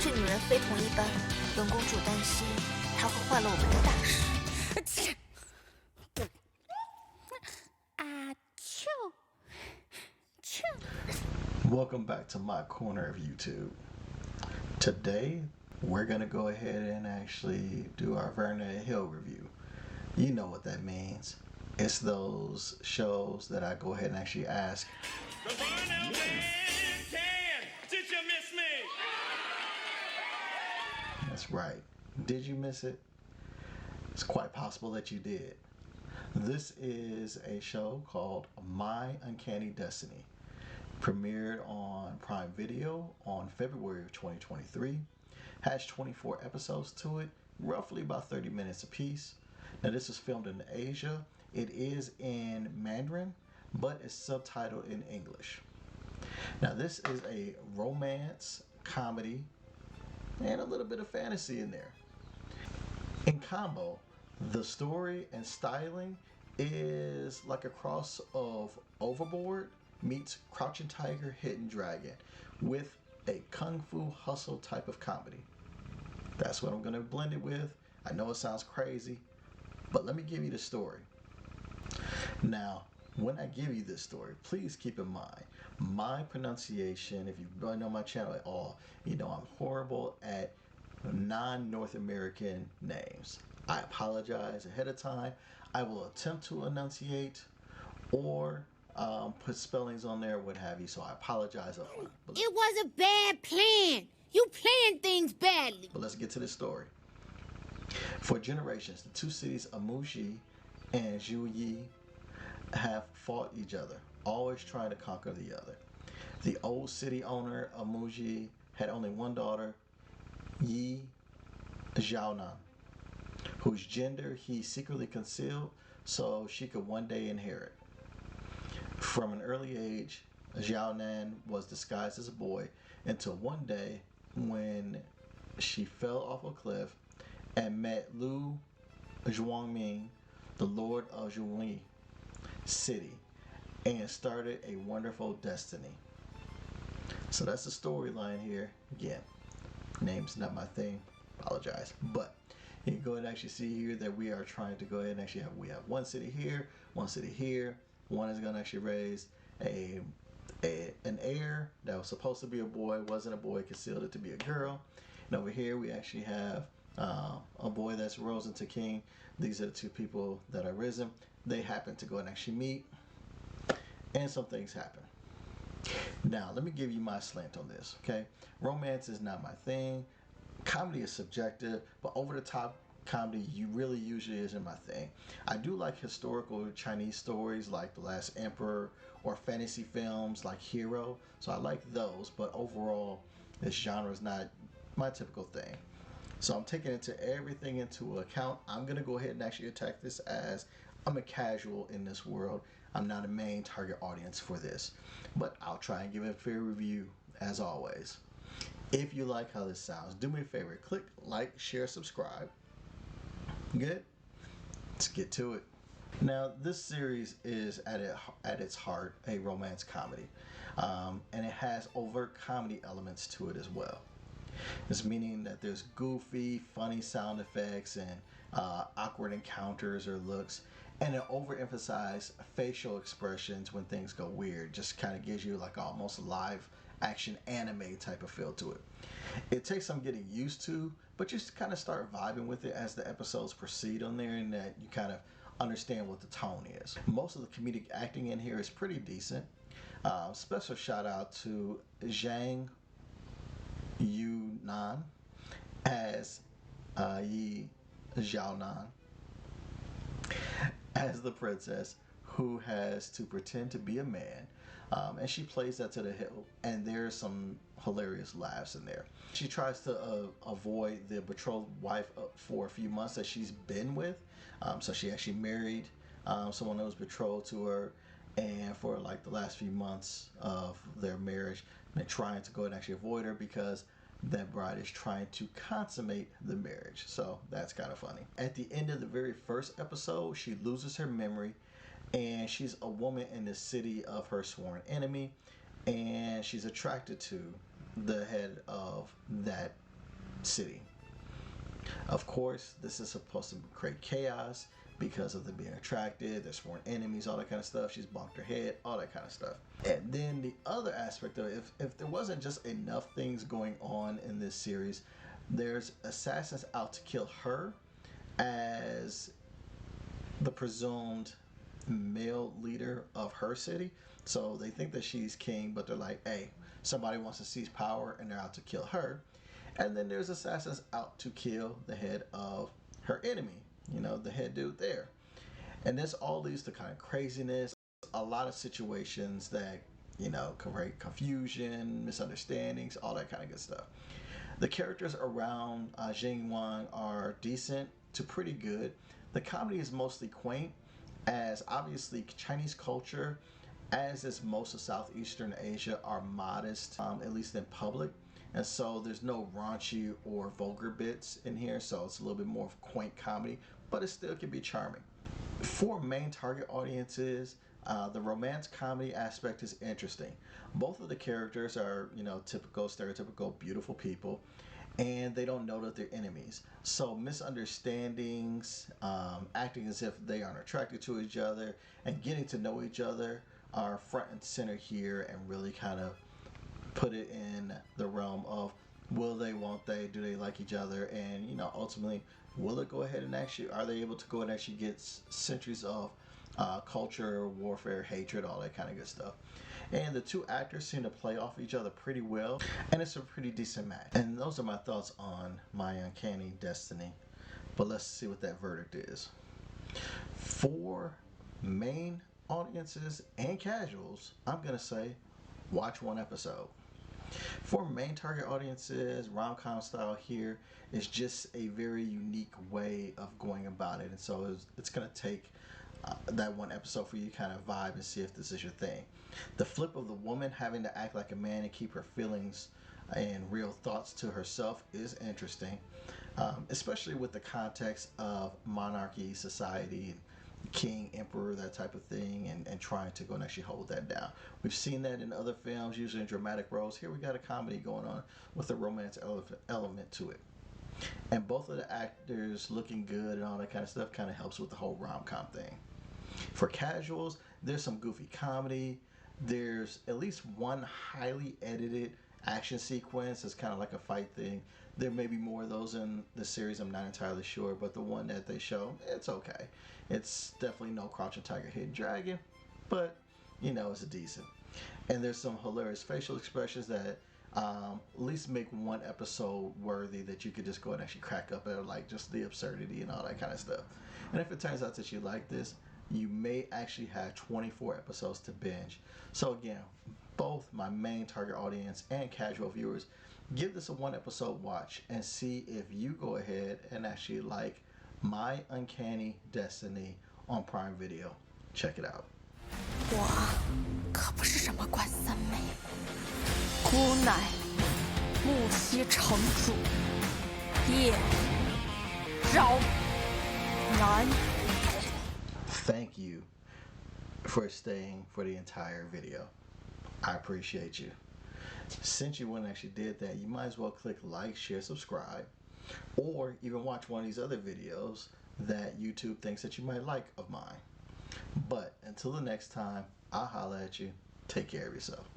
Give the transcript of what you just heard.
这女人非同一般，本公主担心她会坏了我们的大事。Welcome back to my corner of YouTube. Today, we're gonna go ahead and actually do our Vernon Hill review. You know what that means. It's those shows that I go ahead and actually ask. The Vernon can. Did you miss me? That's right. Did you miss it? It's quite possible that you did. This is a show called My Uncanny Destiny. Premiered on Prime Video on February of 2023. Has 24 episodes to it, roughly about 30 minutes apiece. Now this is filmed in Asia. It is in Mandarin, but it's subtitled in English. Now this is a romance, comedy, and a little bit of fantasy in there. In combo, the story and styling is like a cross of Overboard meets Crouching Tiger, Hidden Dragon with a kung fu hustle type of comedy. That's what I'm going to blend it with. I know it sounds crazy, but let me give you the story. Now, when I give you this story, please keep in mind my pronunciation. If you've been on my channel at all, you know I'm horrible at non-North American names. I apologize ahead of time. I will attempt to enunciate or put spellings on there, what have you, so I apologize up front. It was a bad plan. You planned things badly. But let's get to the story. For generations, the two cities of Muji and Zhuyi have fought each other, always trying to conquer the other. The old city owner of Muji had only one daughter, Yi Zhaonan, whose gender he secretly concealed so she could one day inherit. From an early age, Zhaonan was disguised as a boy until one day when she fell off a cliff and met Lu Zhuangming, the Lord of Zhuyi City, and started a wonderful destiny. So that's the storyline here. Again, name's not my thing, apologize. But you can go ahead and actually see here that we are trying to go ahead and actually we have one city here, one city here. One is going to actually raise an heir that was supposed to be a boy, wasn't a boy, concealed it to be a girl. And over here we actually have a boy that's rose into king. These are the two people that are risen. They happen to go and actually meet, and some things happen. Now let me give you my slant on this, okay? Romance is not my thing. Comedy is subjective, but over the top comedy usually isn't my thing. I do like historical Chinese stories like The Last Emperor or fantasy films like Hero, so I like those, but overall this genre is not my typical thing. So I'm taking everything into account. I'm gonna go ahead and actually attack this as I'm a casual in this world. I'm not a main target audience for this, but I'll try and give it a fair review as always. If you like how this sounds, do me a favor, click like, share, subscribe. Good? Let's get to it. Now, this series is at its heart a romance comedy, and it has overt comedy elements to it as well. It's meaning that there's goofy, funny sound effects and awkward encounters or looks, and it overemphasized facial expressions when things go weird. Just kind of gives you like almost live action anime type of feel to it. It takes some getting used to, but you just kind of start vibing with it as the episodes proceed on there, and that you kind of understand what the tone is. Most of the comedic acting in here is pretty decent. Special shout out to Zhang Yunan as Yi Zhaonan as the princess who has to pretend to be a man, and she plays that to the hill, and there's some hilarious laughs in there. She tries to avoid the betrothed wife for a few months that she's been with, so she actually married someone that was betrothed to her, and for like the last few months of their marriage, been trying to go and actually avoid her because that bride is trying to consummate the marriage. So that's kind of funny. At the end of the very first episode, she loses her memory, and she's a woman in the city of her sworn enemy, and she's attracted to the head of that city. Of course, this is supposed to create chaos because of them being attracted, there's sworn enemies, all that kind of stuff. She's bonked her head, all that kind of stuff. And then the other aspect of it, if there wasn't just enough things going on in this series, there's assassins out to kill her as the presumed male leader of her city. So they think that she's king, but they're like, hey, somebody wants to seize power and they're out to kill her. And then there's assassins out to kill the head of her enemy, the head dude there. And this all leads to kind of craziness, a lot of situations that, create confusion, misunderstandings, all that kind of good stuff. The characters around Jing Wang are decent to pretty good. The comedy is mostly quaint, as obviously Chinese culture, as is most of Southeastern Asia, are modest, at least in public. And so there's no raunchy or vulgar bits in here, so it's a little bit more of quaint comedy, but it still can be charming. For main target audiences, the romance comedy aspect is interesting. Both of the characters are, typical, stereotypical, beautiful people, and they don't know that they're enemies. So misunderstandings, acting as if they aren't attracted to each other, and getting to know each other are front and center here, and really kind of put it in the realm of will they, won't they, do they like each other, and ultimately, will it go ahead and actually, are they able to go and actually get centuries of culture, warfare, hatred, all that kind of good stuff. And the two actors seem to play off each other pretty well, and it's a pretty decent match. And those are my thoughts on My Uncanny Destiny. But let's see what that verdict is. For main audiences and casuals, I'm gonna say watch one episode. For main target audiences, rom-com style here is just a very unique way of going about it, and so it's going to take that one episode for you to kind of vibe and see if this is your thing. The flip of the woman having to act like a man and keep her feelings and real thoughts to herself is interesting, especially with the context of monarchy, society, king, emperor, that type of thing, and trying to go and actually hold that down. We've seen that in other films, usually in dramatic roles. Here we got a comedy going on with a romance element to it. And both of the actors looking good and all that kind of stuff kind of helps with the whole rom-com thing. For casuals, there's some goofy comedy. There's at least one highly edited action sequence that's kind of like a fight thing. There may be more of those in the series, I'm not entirely sure, but the one that they show, it's okay. It's definitely no Crouching Tiger, Hidden Dragon, but it's decent. And there's some hilarious facial expressions that at least make one episode worthy, that you could just go and actually crack up at, like just the absurdity and all that kind of stuff. And if it turns out that you like this, you may actually have 24 episodes to binge. So again, both my main target audience and casual viewers, give this a one episode watch and see if you go ahead and actually like My Uncanny Destiny on Prime Video. Check it out. 我可不是什么官三妹，姑乃木樨城主叶昭南。 Thank you for staying for the entire video. I appreciate you. Since you went and actually did that, you might as well click like, share, subscribe, or even watch one of these other videos that YouTube thinks that you might like of mine. But until the next time, I'll holla at you. Take care of yourself.